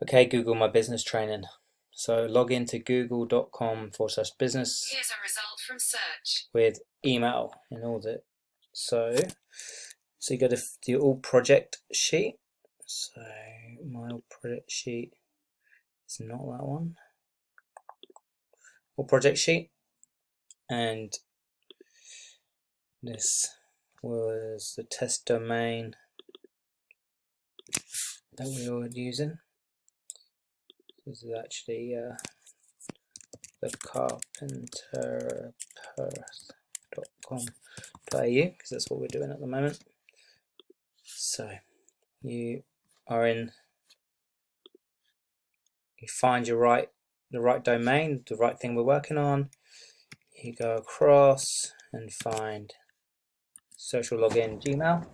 Okay, Google My Business Training. So log into google.com/business. Here's a result from search. With email in order. So you go to the all project sheet. So my all project sheet is not that one. All project sheet. And this was the test domain that we were using. This is actually the carpenterperth.com.au because that's what we're doing at the moment. So you find the right domain, the right thing we're working on. You go across and find social login Gmail.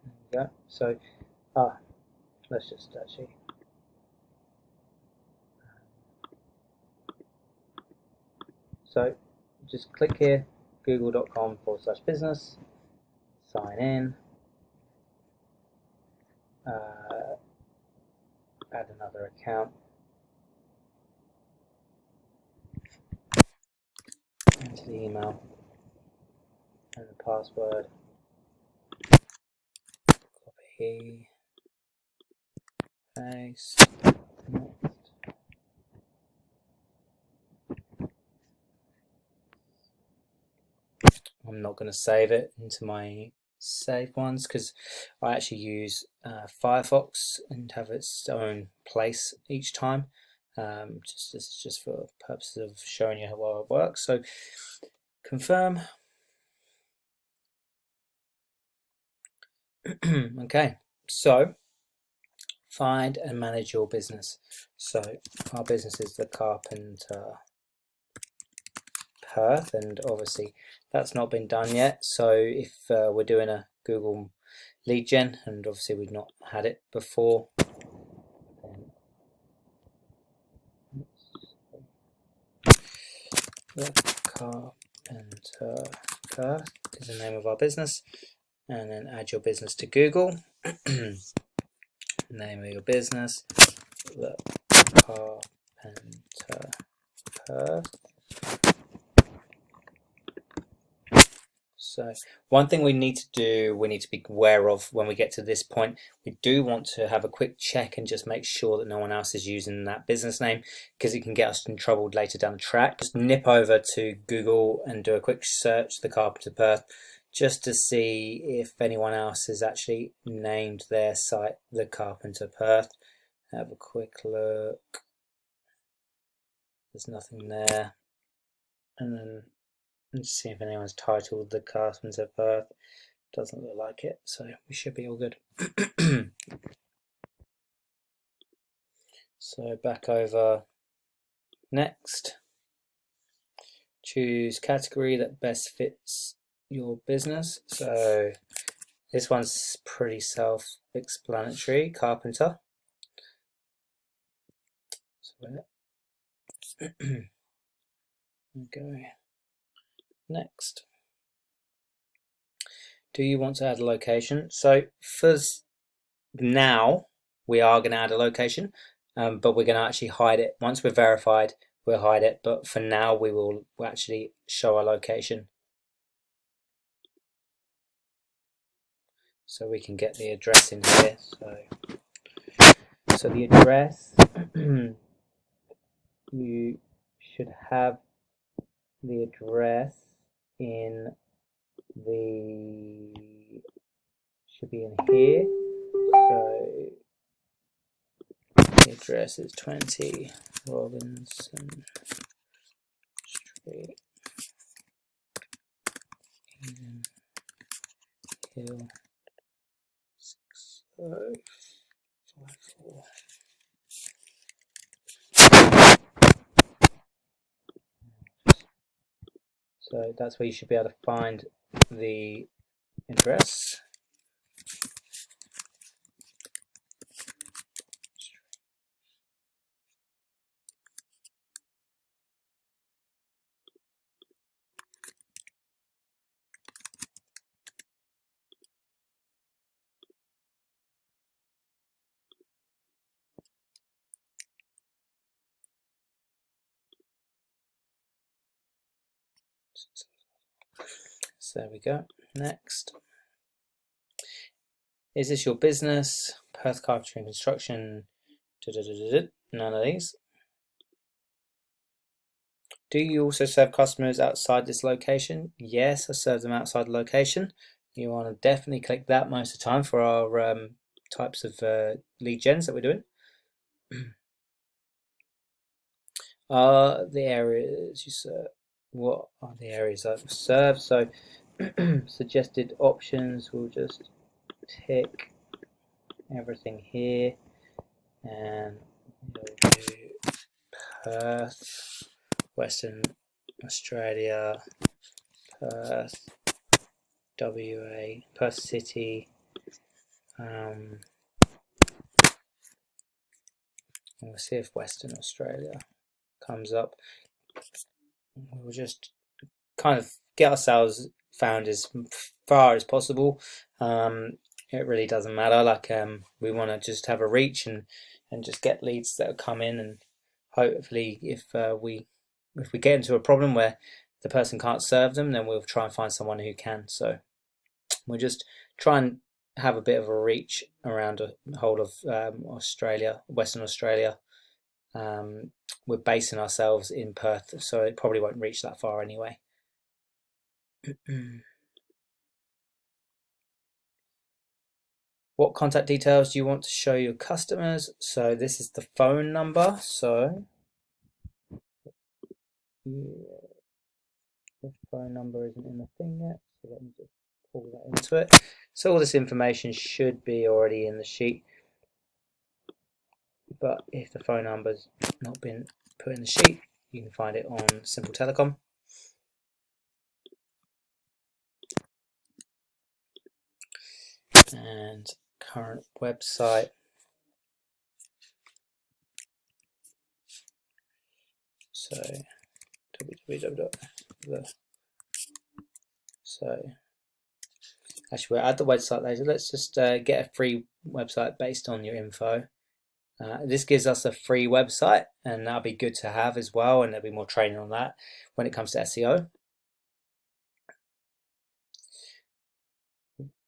There we go. So let's just actually just click here, google.com/business, sign in, add another account, enter the email and the password, copy, paste, next. I'm not going to save it into my saved ones because I actually use Firefox and have its own place each time. Just for purposes of showing you how well it works. So confirm. Okay, so find and manage your business. So our business is the Carpenter Perth, and obviously that's not been done yet. So if we're doing a Google lead gen, and obviously we've not had it before, then the Carpenter Perth is the name of our business, and then add your business to Google. Name of your business, the Carpenter Perth. So one thing we need to be aware of when we get to this point, we do want to have a quick check and just make sure that no one else is using that business name, because it can get us in trouble later down the track. Just nip over to Google and do a quick search, the Carpenter Perth, just to see if anyone else has actually named their site the Carpenter Perth. Have a quick look. There's nothing there. And then let's see if anyone's titled the Carpenter Perth. Doesn't look like it, so we should be all good. So back over, next. Choose category that best fits your business. So this one's pretty self-explanatory, carpenter. So go next. Do you want to add a location? So for now, we are going to add a location, but we're going to actually hide it. Once we're verified, we'll hide it, but for now we will actually show our location. So we can get the address in here. So the address, you should have the address in should be in here. So the address is 20 Robinson Street, Eden Hill, 6054. So that's where you should be able to find the address. So there we go. Next. Is this your business? Perth Carpentry and Construction. None of these. Do you also serve customers outside this location? Yes, I serve them outside the location. You want to definitely click that most of the time for our types of lead gens that we're doing. The areas you serve. What are the areas I've served? So suggested options, we'll just tick everything here and we'll do Perth, Western Australia, Perth, WA, Perth City, we'll see if Western Australia comes up. We'll just kind of get ourselves found as far as possible. It really doesn't matter. Like we want to just have a reach and just get leads that come in, and hopefully if we get into a problem where the person can't serve them, then we'll try and find someone who can. So we'll just try and have a bit of a reach around the whole of Australia, Western Australia. We're basing ourselves in Perth, so it probably won't reach that far anyway. What contact details do you want to show your customers? So this is the phone number. So the phone number isn't in the thing yet, so let me just pull that into it. So all this information should be already in the sheet, but if the phone number's not been put in the sheet, you can find it on Simple Telecom. And current website. So www. So actually, we'll add the website later. Let's just get a free website based on your info. This gives us a free website, and that'll be good to have as well, and there'll be more training on that when it comes to SEO.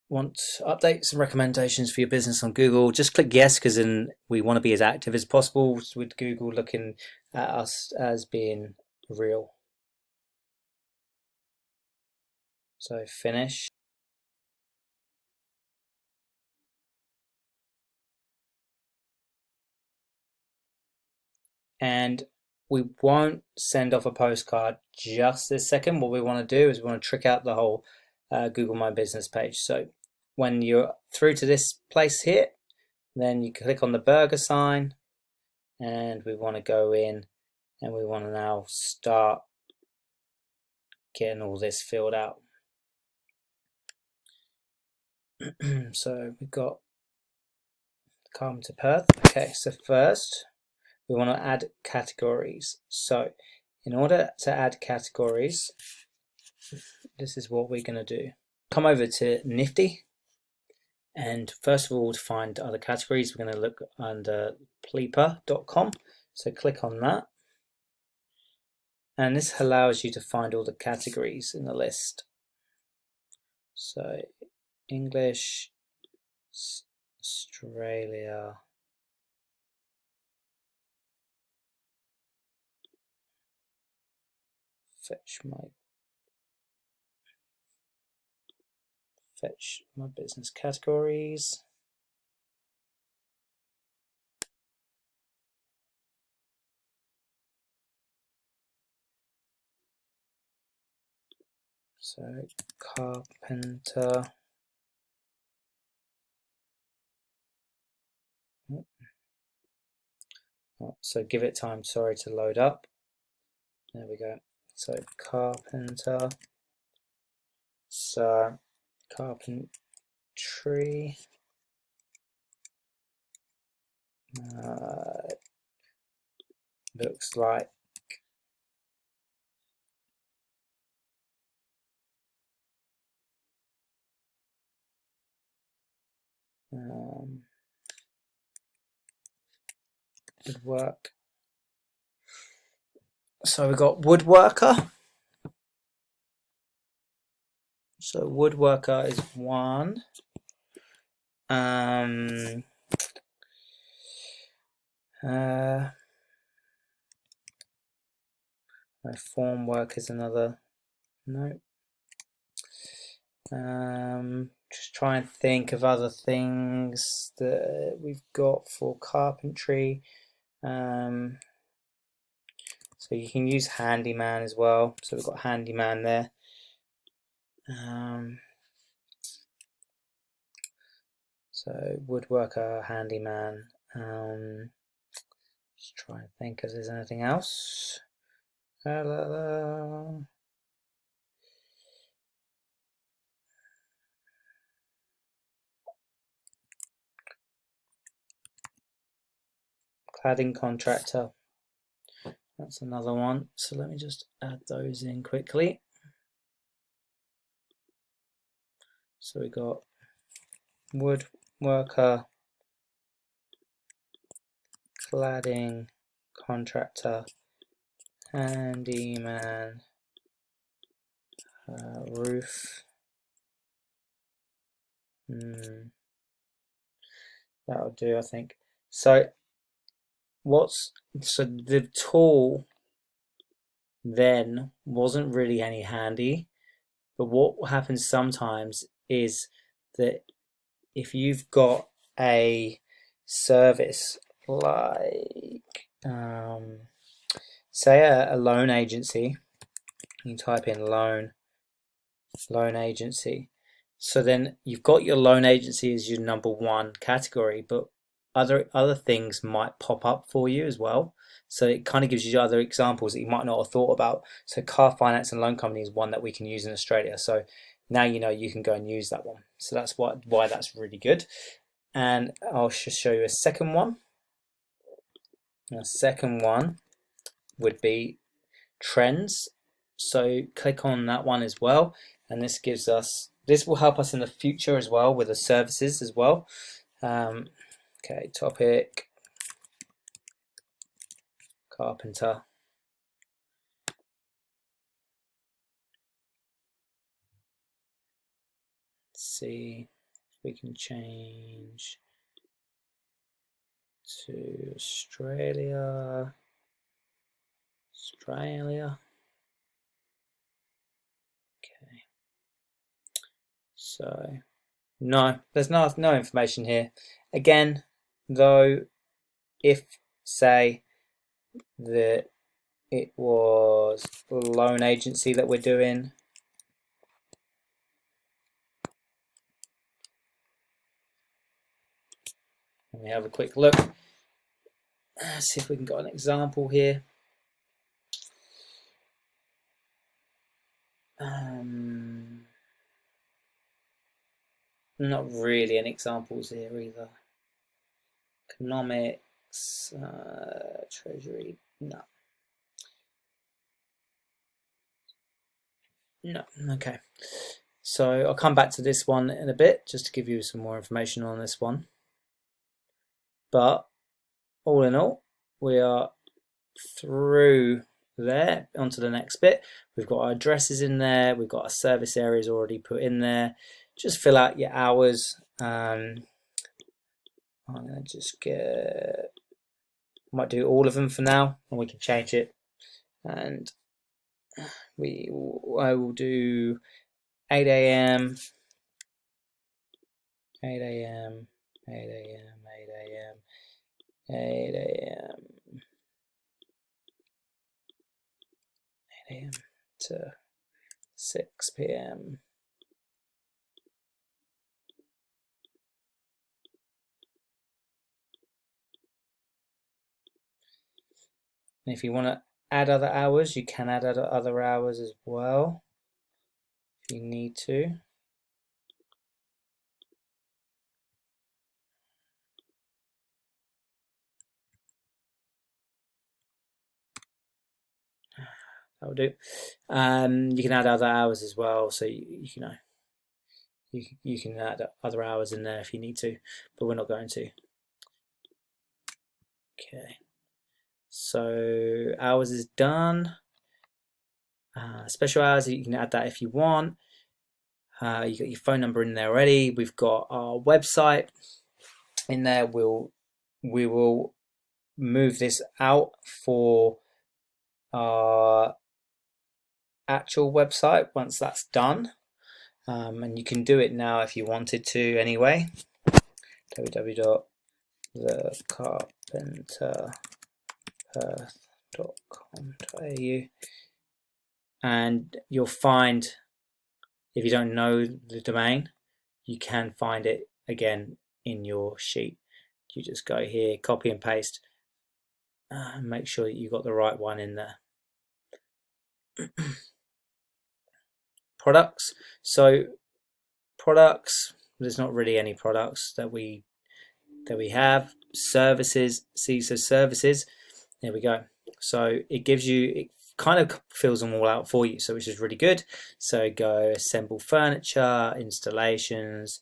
Want updates and recommendations for your business on Google? Just click yes, because then we want to be as active as possible with Google looking at us as being real. So finish. And we won't send off a postcard just this second. What we want to do is we want to trick out the whole Google My Business page. So when you're through to this place here, then you click on the burger sign, and we want to go in and we want to now start getting all this filled out. So we've got come to Perth. Okay, so first we want to add categories. So in order to add categories, this is what we're going to do. Come over to Nifty, and first of all, to find other categories, we're going to look under pleeper.com. So click on that, and this allows you to find all the categories in the list. So English, Australia, fetch my business categories. So carpenter. So give it time, sorry, to load up. There we go. So carpenter. So carpentry. Looks like woodwork. So we've got woodworker, So woodworker is 1. Form work is another. No. Just try and think of other things that we've got for carpentry. So you can use handyman as well. So we've got handyman there. So woodworker, handyman. Just try and think if there's anything else. Cladding contractor. That's another one. So let me just add those in quickly. So we got woodworker, cladding contractor, handyman, roof. That'll do, I think. So the tool then wasn't really any handy, but what happens sometimes is that if you've got a service like say a loan agency, you type in loan agency, so then you've got your loan agency as your number 1 category, but other things might pop up for you as well. So it kind of gives you other examples that you might not have thought about. So car finance and loan company is one that we can use in Australia. So now you know you can go and use that one. So that's why that's really good. And I'll just show you a second one. The second one would be trends. So click on that one as well, and this will help us in the future as well with the services as well. Okay, topic carpenter. Let's see if we can change to Australia. Okay. So no, there's no information here. Again, though, if say that it was a loan agency that we're doing, let me have a quick look. Let's see if we can get an example here. Not really any examples here either. Economics, treasury, no. Okay. So I'll come back to this one in a bit just to give you some more information on this one. But all in all, we are through there onto the next bit. We've got our addresses in there. We've got our service areas already put in there. Just fill out your hours. I'm gonna just might do all of them for now, and we can change it. And I will do 8 a.m. 8 a.m. 8 a.m. 8 a.m. 8 a.m. 8 a.m. to 6 p.m. And if you want to add other hours, you can add other hours as well if you need to. That'll do. You can add other hours as well, so you can add other hours in there if you need to, but we're not going to. Okay, so hours is done. Special hours, you can add that if you want. You got your phone number in there already. We've got our website in there. We will move this out for our actual website once that's done, and you can do it now if you wanted to anyway. www.thecarpenterperth.com.au, and you'll find, if you don't know the domain, you can find it again in your sheet. You just go here, copy and paste, and make sure that you got the right one in there. Products. So products, there's not really any products that we have. Services, see, so services, there we go. So it gives you, it kind of fills them all out for you, so which is really good. So go assemble furniture, installations,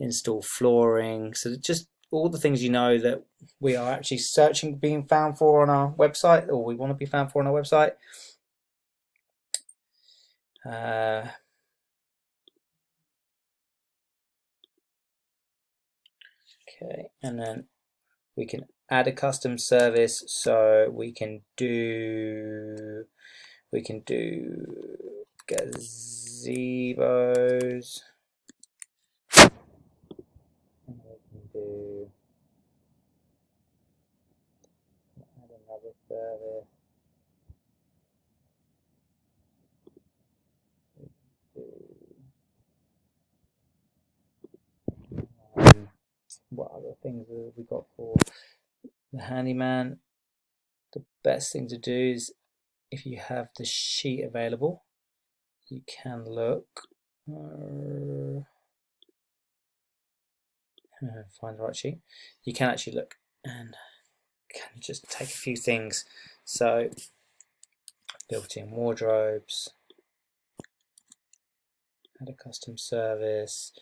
install flooring. So just all the things you know that we are actually searching, being found for on our website, or we want to be found for on our website. Okay, and then we can add a custom service, so we can do gazebos, and we can do add another service. What other things have we got for the handyman? The best thing to do is, if you have the sheet available, you can look, find the right sheet. You can actually look and can just take a few things. So built-in wardrobes, add a custom service,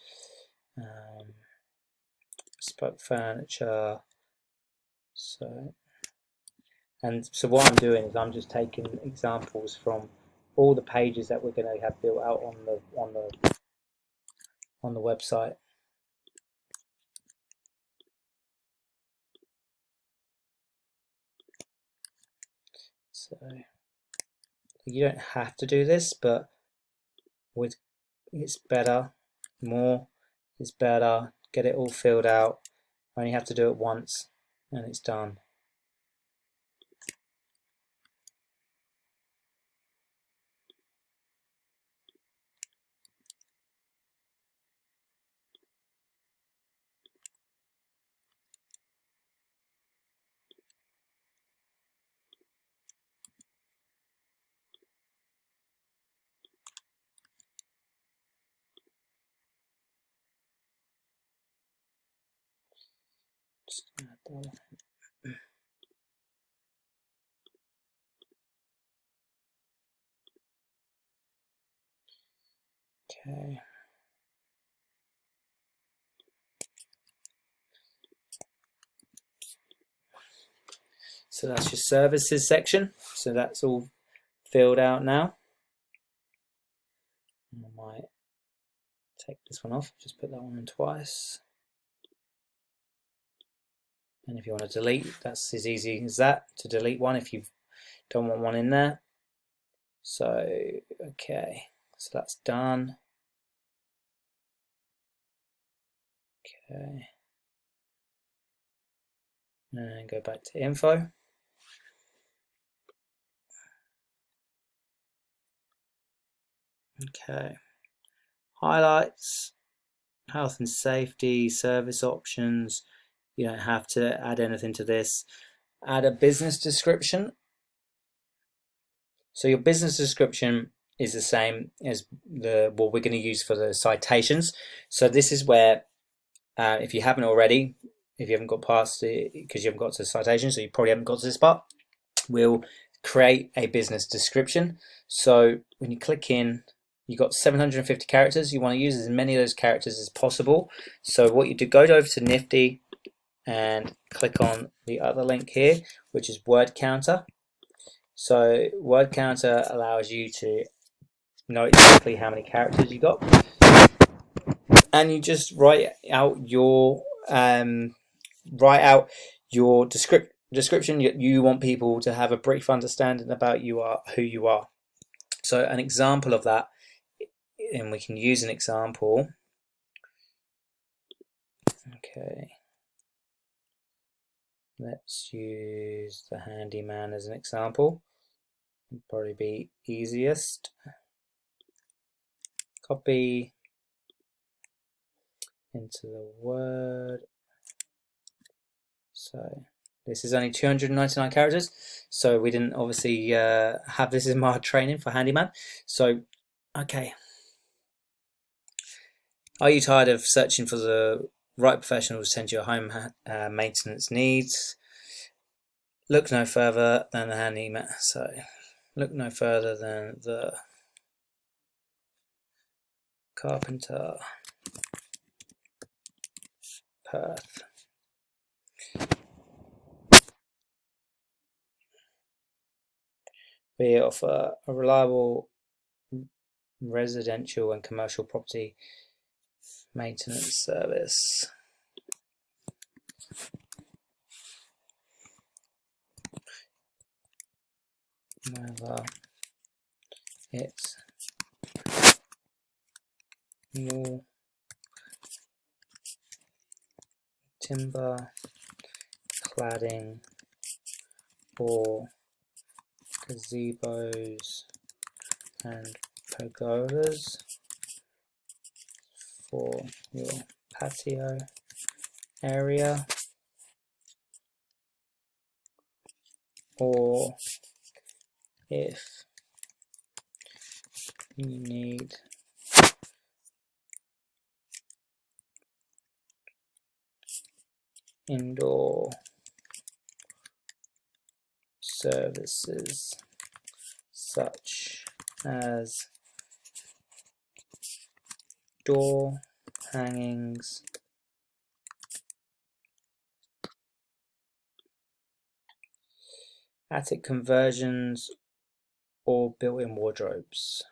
bespoke furniture. So what I'm doing is I'm just taking examples from all the pages that we're going to have built out on the website. So you don't have to do this, but it's better. More is better. Get it all filled out. Only have to do it once, and it's done. Just add that. Okay. So that's your services section. So that's all filled out now. I might take this one off, just put that one in twice. And if you want to delete, that's as easy as that, to delete one if you don't want one in there. So, okay, so that's done. Okay. And go back to info. Okay. Highlights, health and safety, service options. You don't have to add anything to this. Add a business description. So your business description is the same as what we're going to use for the citations. So this is where, if you haven't already, if you haven't got past it, because you haven't got to the citation, so you probably haven't got to this part, we'll create a business description. So when you click in, you've got 750 characters. You want to use as many of those characters as possible. So what you do, go over to Nifty and click on the other link here, which is word counter. So word counter allows you to know exactly how many characters you got. and you just write out your description. You want people to have a brief understanding about who you are. So an example of that, and we can use an example. Okay, let's use the handyman as an example. It'd probably be easiest. Copy into the Word. So this is only 299 characters, so we didn't obviously have this in my training for handyman. So, okay. Are you tired of searching for the right professional to tend to your home maintenance needs? Look no further than the handyman. So, look no further than the carpenter, Perth. We offer a reliable residential and commercial property maintenance service. Whether it's more timber, cladding, or gazebos and pergolas for your patio area, or if you need indoor services such as door hangings, attic conversions, or built-in wardrobes.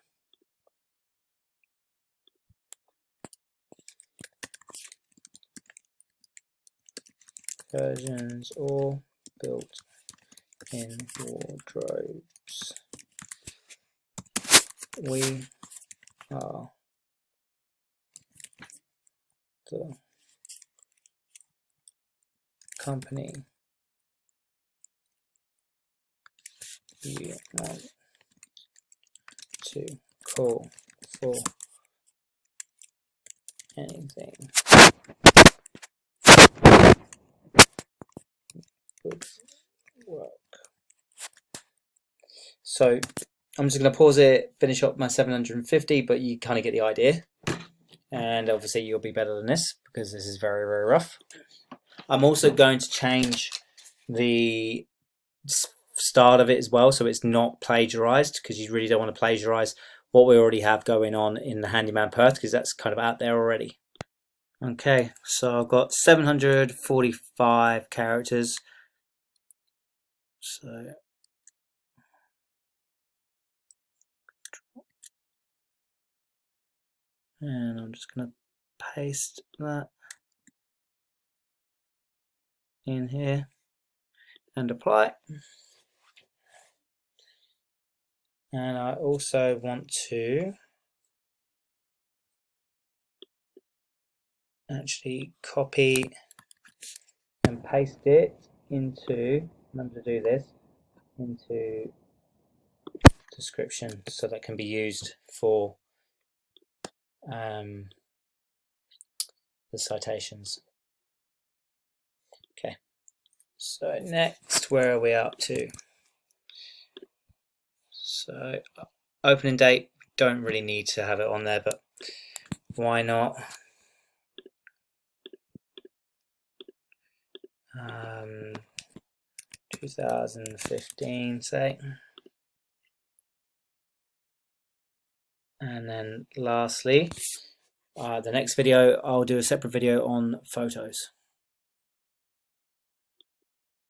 Conversions or built-in wardrobes. We are the company you want to call for anything. Good work. So I'm just going to pause it, finish up my 750, but you kind of get the idea. And obviously you'll be better than this because this is very, very rough. I'm also going to change the start of it as well, so it's not plagiarized, because you really don't want to plagiarize what we already have going on in the Handyman Perth, because that's kind of out there already. Okay, so I've got 745 characters. So and I'm just going to paste that in here and apply. And I also want to actually copy and paste it into, remember to do this, into description, so that can be used for the citations. Okay, so next, where are we up to? So opening date, don't really need to have it on there, but why not? 2015, say. And then lastly, the next video, I'll do a separate video on photos.